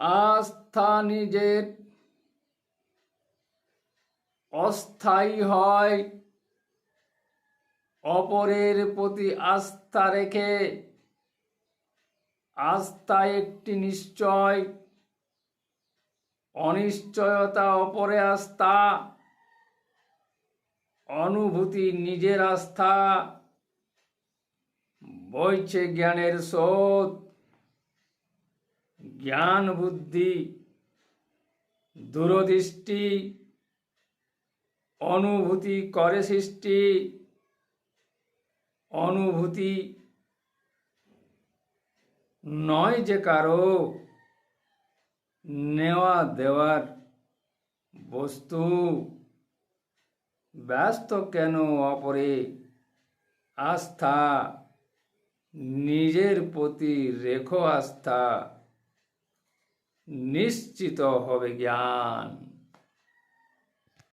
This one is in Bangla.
আস্থা নিজের অস্থায়ী হয়, অপরের প্রতি আস্থা রেখে। আস্থা একটি নিশ্চয়, অনিশ্চয়তা অপরে আস্থা। অনুভূতি নিজের আস্থা, বইছে জ্ঞানের স্রোত। জ্ঞান বুদ্ধি দূরদৃষ্টি, অনুভূতি করে সৃষ্টি। অনুভূতি নয় যে কারো নেওয়া দেওয়ার বস্তু। ব্যস্ত কেন অপরে আস্থা, নিজের প্রতি রেখো আস্থা, নিশ্চিত হবে জ্ঞান।